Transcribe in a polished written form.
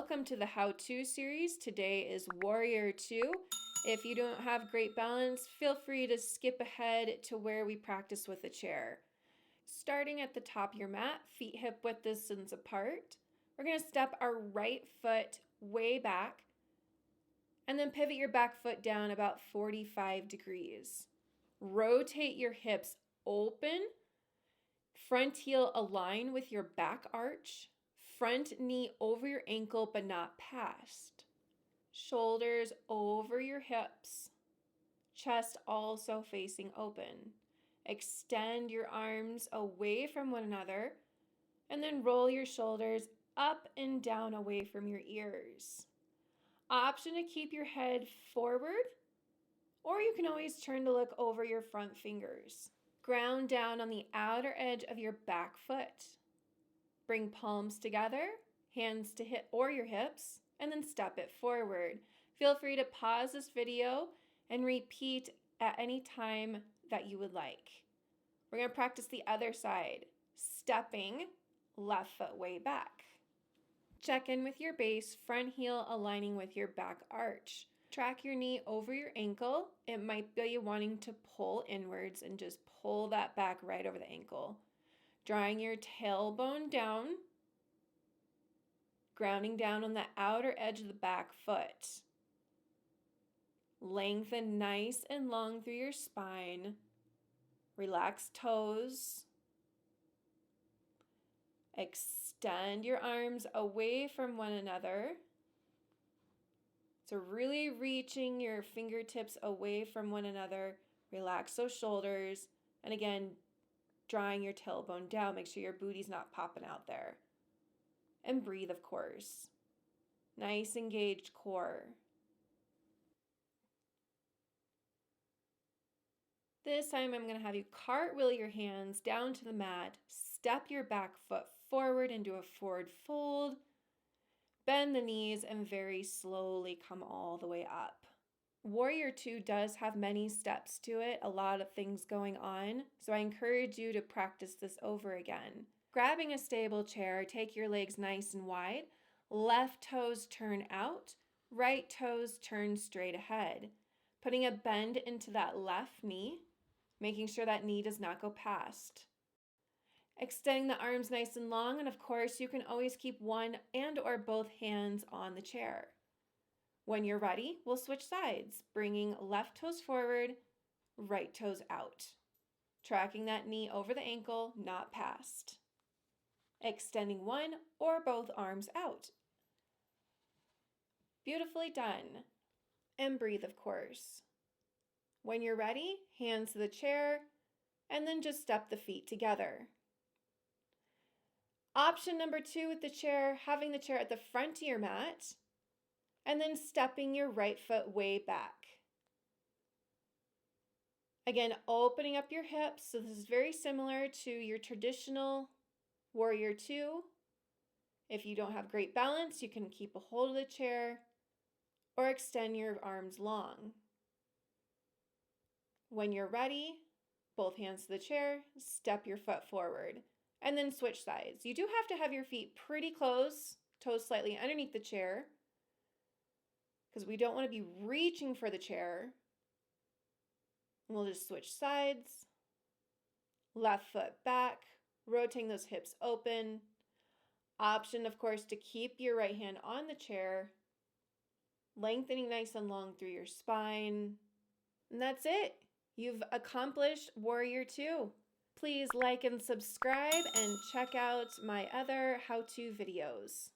Welcome to the how-to series. Today is Warrior II. If you don't have great balance, feel free to skip ahead to where we practice with the chair. Starting at the top of your mat, feet hip width distance apart. We're going to step our right foot way back and then pivot your back foot down about 45 degrees. Rotate your hips open. Front heel align with your back arch. Front knee over your ankle but not past. Shoulders over your hips. Chest also facing open. Extend your arms away from one another and then roll your shoulders up and down away from your ears. Option to keep your head forward, or you can always turn to look over your front fingers. Ground down on the outer edge of your back foot. Bring palms together, hands to hip or your hips, and then step it forward. Feel free to pause this video and repeat at any time that you would like. We're going to practice the other side, stepping left foot way back. Check in with your base, front heel aligning with your back arch. Track your knee over your ankle. It might be you wanting to pull inwards and just pull that back right over the ankle. Drawing your tailbone down, grounding down on the outer edge of the back foot. Lengthen nice and long through your spine. Relax toes. Extend your arms away from one another. So really reaching your fingertips away from one another. Relax those shoulders. And again, drawing your tailbone down. Make sure your booty's not popping out there. And breathe, of course. Nice engaged core. This time I'm going to have you cartwheel your hands down to the mat. Step your back foot forward into a forward fold. Bend the knees and very slowly come all the way up. Warrior II does have many steps to it, a lot of things going on, so I encourage you to practice this over again. Grabbing a stable chair, take your legs nice and wide, left toes turn out, right toes turn straight ahead. Putting a bend into that left knee, making sure that knee does not go past. Extending the arms nice and long, and of course you can always keep one and or both hands on the chair. When you're ready, we'll switch sides, bringing left toes forward, right toes out. Tracking that knee over the ankle, not past. Extending one or both arms out. Beautifully done. And breathe, of course. When you're ready, hands to the chair, and then just step the feet together. Option number 2 with the chair, having the chair at the front of your mat, and then stepping your right foot way back. Again, opening up your hips. So this is very similar to your traditional Warrior II. If you don't have great balance, you can keep a hold of the chair or extend your arms long. When you're ready, both hands to the chair, step your foot forward, and then switch sides. You do have to have your feet pretty close, toes slightly underneath the chair, because we don't want to be reaching for the chair. And we'll just switch sides. Left foot back, rotating those hips open. Option, of course, to keep your right hand on the chair, lengthening nice and long through your spine. And that's it. You've accomplished Warrior II. Please like and subscribe and check out my other how-to videos.